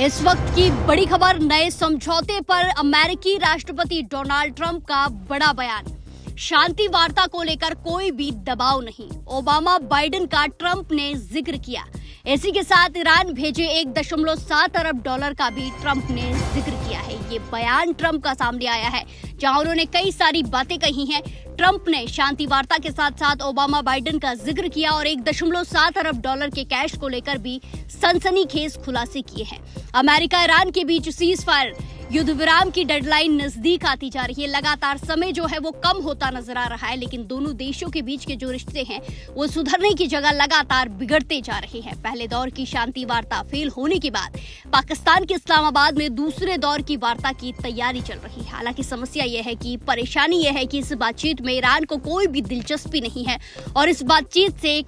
इस वक्त की बड़ी खबर, नए समझौते पर अमेरिकी राष्ट्रपति डोनाल्ड ट्रंप का बड़ा बयान। शांति वार्ता को लेकर कोई भी दबाव नहीं, ओबामा बाइडेन का ट्रंप ने जिक्र किया। इसी के साथ ईरान भेजे 1.7 अरब डॉलर का भी ट्रंप ने जिक्र किया है। ये बयान ट्रंप का सामने आया है, जहां उन्होंने कई सारी बातें कही हैं। ट्रंप ने शांति वार्ता के साथ साथ ओबामा बाइडेन का जिक्र किया और 1.7 अरब डॉलर के कैश को लेकर भी सनसनीखेज खुलासे किए हैं। अमेरिका ईरान के बीच सीज फायर युद्ध विराम की डेडलाइन नजदीक आती जा रही है। लगातार समय जो है वो कम होता नजर आ रहा है, लेकिन दोनों देशों के बीच के जो रिश्ते हैं वो सुधरने की जगह लगातार बिगड़ते जा रहे हैं। पहले दौर की शांति वार्ता फेल होने के बाद पाकिस्तान के इस्लामाबाद में दूसरे दौर की वार्ता की तैयारी चल रही है। हालांकि समस्या यह है कि परेशानी यह है कि इस बातचीत में ईरान को कोई भी दिलचस्पी नहीं है और इस बातचीत से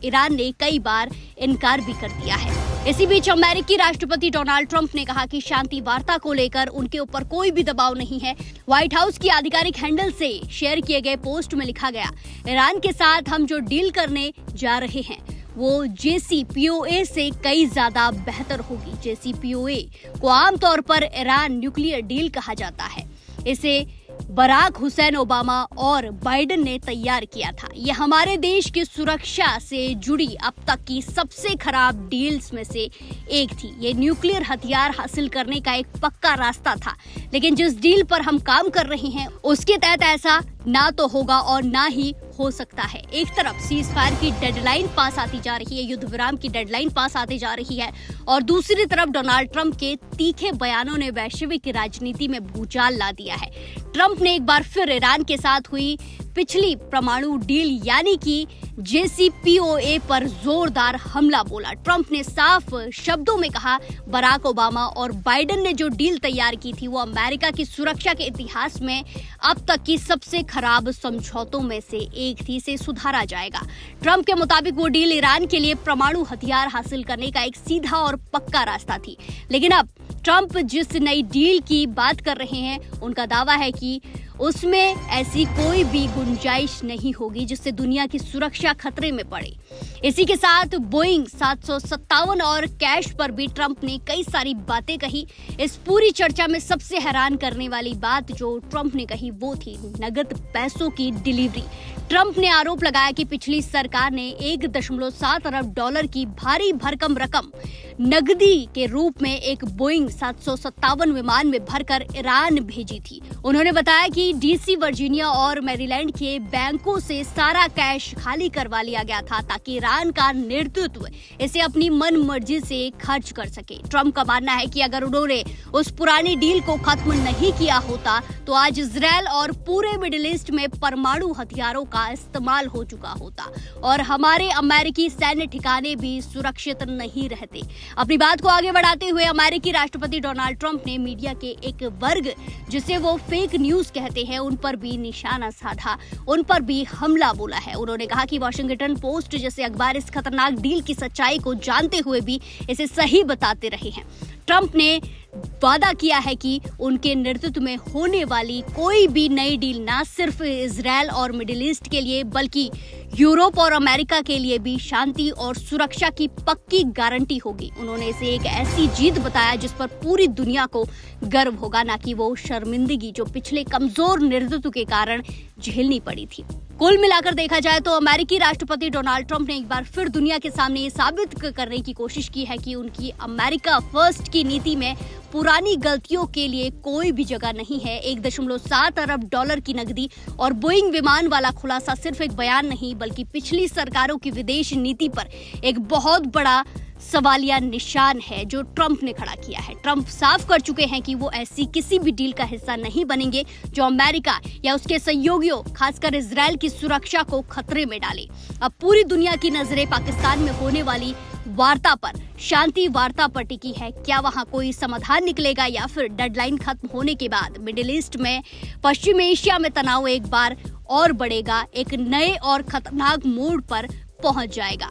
ईरान ने कई बार इनकार भी कर दिया है। इसी बीच अमेरिकी राष्ट्रपति डोनाल्ड ट्रंप ने कहा कि शांति वार्ता को लेकर उनके ऊपर कोई भी दबाव नहीं है। व्हाइट हाउस की आधिकारिक हैंडल से शेयर किए गए पोस्ट में लिखा गया, ईरान के साथ हम जो डील करने जा रहे हैं वो JCPOA से कई ज्यादा बेहतर होगी। JCPOA को आमतौर पर ईरान न्यूक्लियर डील कहा जाता है। इसे बराक हुसैन ओबामा और बाइडेन ने तैयार किया था। ये हमारे देश की सुरक्षा से जुड़ी अब तक की सबसे खराब डील्स में से एक थी। ये न्यूक्लियर हथियार हासिल करने का एक पक्का रास्ता था, लेकिन जिस डील पर हम काम कर रहे हैं उसके तहत ऐसा ना तो होगा और ना ही हो सकता है। एक तरफ सीज फायर की डेडलाइन पास आती जा रही है, युद्ध विराम की डेडलाइन पास आती जा रही है, और दूसरी तरफ डोनाल्ड ट्रंप के तीखे बयानों ने वैश्विक राजनीति में भूचाल ला दिया है। ट्रंप ने एक बार फिर ईरान के साथ हुई पिछली परमाणु डील यानी कि JCPOA पर जोरदार हमला बोला। ट्रंप ने साफ शब्दों में कहा, बराक ओबामा और बाइडेन ने जो डील तैयार की थी वो अमेरिका की सुरक्षा के इतिहास में अब तक की सबसे खराब समझौतों में से एक थी। इसे सुधारा जाएगा। ट्रंप के मुताबिक वो डील ईरान के लिए परमाणु हथियार हासिल करने का एक सीधा और पक्का रास्ता थी। लेकिन अब ट्रंप जिस नई डील की बात कर रहे हैं उनका दावा है कि उसमें ऐसी कोई भी गुंजाइश नहीं होगी जिससे दुनिया की सुरक्षा खतरे में पड़े। इसी के साथ बोइंग 757 और कैश पर भी ट्रंप ने कई सारी बातें कही। इस पूरी चर्चा में सबसे हैरान करने वाली बात जो ट्रंप ने कही वो थी नगद पैसों की डिलीवरी। ट्रंप ने आरोप लगाया कि पिछली सरकार ने 1.7 अरब डॉलर की भारी भरकम रकम नगदी के रूप में एक बोइंग 757 विमान में भरकर ईरान भेजी थी। उन्होंने बताया कि DC, वर्जीनिया और मैरीलैंड के बैंकों से सारा कैश खाली करवा लिया गया था ताकि ईरान का नेतृत्व इसे अपनी मन मर्जी से खर्च कर सके। ट्रंप का मानना है कि अगर उन्होंने उस पुरानी डील को खत्म नहीं किया होता तो आज इजराइल और पूरे मिडिल ईस्ट में परमाणु हथियारों का इस्तेमाल हो चुका होता और हमारे अमेरिकी सैन्य ठिकाने भी सुरक्षित नहीं रहते। अपनी बात को आगे बढ़ाते हुए अमेरिकी राष्ट्रपति डोनाल्ड ट्रंप ने मीडिया के एक वर्ग जिसे वो फेक न्यूज कहते हैं उन पर भी निशाना साधा, उन पर भी हमला बोला है। उन्होंने कहा कि वॉशिंगटन पोस्ट जैसे अखबार इस खतरनाक डील की सच्चाई को जानते हुए भी इसे सही बताते रहे हैं। ट्रंप ने वादा किया है कि उनके नेतृत्व में होने वाली कोई भी नई डील ना सिर्फ इजराइल और मिडिल ईस्ट के लिए बल्कि यूरोप और अमेरिका के लिए भी शांति और सुरक्षा की पक्की गारंटी होगी। उन्होंने इसे एक ऐसी जीत बताया जिस पर पूरी दुनिया को गर्व होगा, ना कि वो शर्मिंदगी जो पिछले कमजोर नेतृत्व के कारण झेलनी पड़ी थी। कुल मिलाकर देखा जाए तो अमेरिकी राष्ट्रपति डोनाल्ड ट्रंप ने एक बार फिर दुनिया के सामने ये साबित करने की कोशिश की है कि उनकी अमेरिका फर्स्ट की नीति में पुरानी गलतियों के लिए कोई भी जगह नहीं है। 1.7 अरब डॉलर की नकदी और बोइंग विमान वाला खुलासा सिर्फ एक बयान नहीं बल्कि पिछली सरकारों की विदेश नीति पर एक बहुत बड़ा सवालिया निशान है जो ट्रंप ने खड़ा किया है। ट्रंप साफ कर चुके हैं कि वो ऐसी किसी भी डील का हिस्सा नहीं बनेंगे जो अमेरिका या उसके सहयोगियों खासकर इजराइल की सुरक्षा को खतरे में डाले। अब पूरी दुनिया की नजरें पाकिस्तान में होने वाली वार्ता पर, शांति वार्ता पर टिकी है। क्या वहां कोई समाधान निकलेगा या फिर डेडलाइन खत्म होने के बाद मिडिल ईस्ट में, पश्चिम एशिया में तनाव एक बार और बढ़ेगा, एक नए और खतरनाक मोड़ पर पहुंच जाएगा।